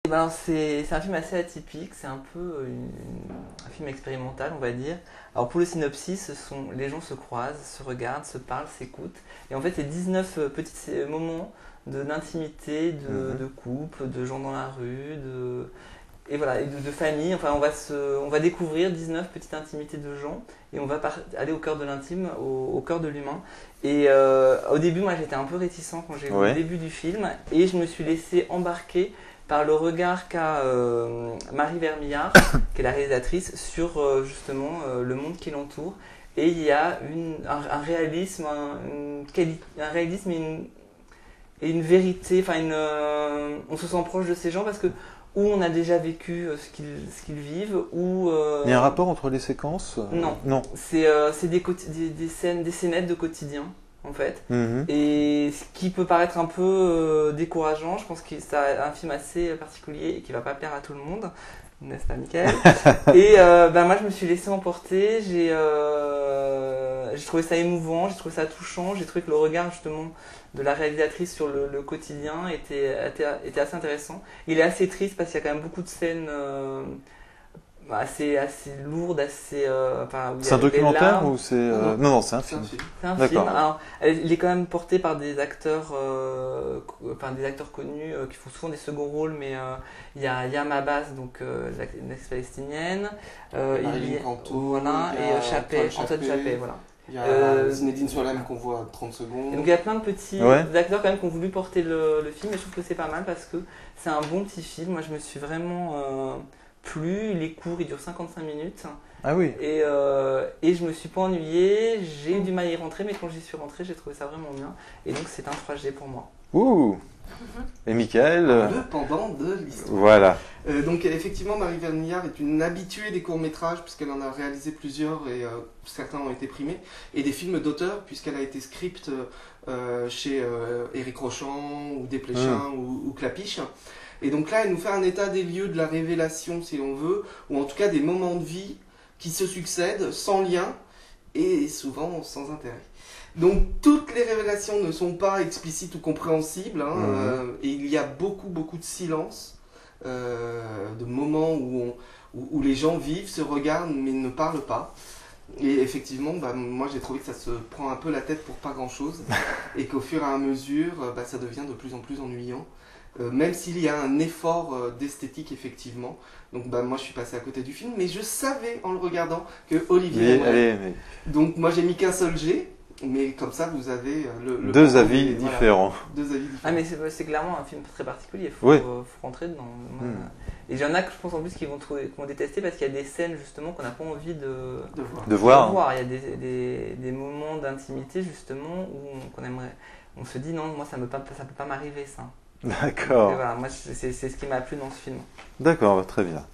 Ben, c'est un film assez atypique, c'est un peu un film expérimental, on va dire. Alors pour le synopsis, les gens se croisent, se regardent, se parlent, s'écoutent. Et en fait, c'est 19 petits moments d'intimité, Mhm. de couple, de gens dans la rue, et voilà, et de famille. Enfin, on va découvrir 19 petites intimités de gens et on va aller au cœur de l'intime, au cœur de l'humain. Et au début, moi, j'étais un peu réticent quand j'ai vu le Ouais. début du film et je me suis laissé embarquer par le regard qu'a Marie Vermillard, qui est la réalisatrice, sur justement le monde qui l'entoure. Et il y a un réalisme, un réalisme et une vérité, enfin on se sent proche de ces gens parce que ou on a déjà vécu ce qu'ils vivent, ou Il y a un rapport entre les séquences? non, Non. c'est des scènes, des scénettes de quotidien en fait. Mhm. Et ce qui peut paraître un peu décourageant, je pense que c'est un film assez particulier et qui va pas plaire à tout le monde, n'est-ce pas, Mickaël? Et moi, je me suis laissé emporter. J'ai trouvé ça émouvant, j'ai trouvé ça touchant, j'ai trouvé que le regard justement de la réalisatrice sur le quotidien était assez intéressant. Il est assez triste parce qu'il y a quand même beaucoup de scènes assez lourdes, enfin, où il y C'est un a des documentaire larmes. ou c'est... Non, non, Non, non, c'est un C'est un film. film. c'est un D'accord. film. Alors, il est quand même porté par des acteurs, enfin des acteurs connus qui font souvent des seconds rôles, mais il y a Yam Abbas, donc une ex-palestinienne, Marilyn Canto, voilà, il y a et Chappé, Antoine Chappé, voilà. Il y a Zinedine Solem qu'on voit 30 Et secondes. donc il y a plein de petits Ouais. acteurs quand même qui ont voulu porter le film, et je trouve que c'est pas mal parce que c'est un bon petit film. Moi, je me suis vraiment plu. Il est court, il dure 55 minutes. Ah oui. Et je me suis pas ennuyée, j'ai eu du mal à y rentrer, mais quand j'y suis rentrée, j'ai trouvé ça vraiment bien. Et donc c'est un 3G pour moi. Ouh. Et Michael Le pendant de l'histoire. Voilà. Donc effectivement, Marie Vermillard est une habituée des courts-métrages puisqu'elle en a réalisé plusieurs et certains ont été primés. Et des films d'auteur puisqu'elle a été script chez Éric Rochant ou Desplechin ou Clapiche. Et donc là, elle nous fait un état des lieux de la révélation si l'on veut, ou en tout cas des moments de vie qui se succèdent sans lien et souvent sans intérêt. Donc toutes les révélations ne sont pas explicites ou compréhensibles, hein, et il y a beaucoup de silence, de moments où les gens vivent, se regardent mais ne parlent pas. Et effectivement, moi j'ai trouvé que ça se prend un peu la tête pour pas grand chose et qu'au fur et à mesure, ça devient de plus en plus ennuyant. Même s'il y a un effort d'esthétique effectivement. Donc moi je suis passé à côté du film, mais je savais en le regardant que Olivier aimerait. Allez, Donc moi j'ai mis qu'un seul G, mais comme ça vous avez le deux avis différents. Deux avis différents. Ah, mais c'est clairement un film très particulier, Oui. faut rentrer dedans. Et il y en a que je pense en plus qui vont détester parce qu'il y a des scènes justement qu'on n'a pas envie De voir. de voir. Il y a des moments d'intimité justement où on se dit non, moi ça peut pas m'arriver ça. Et D'accord. voilà, moi c'est ce qui m'a plu dans ce film. D'accord, très bien.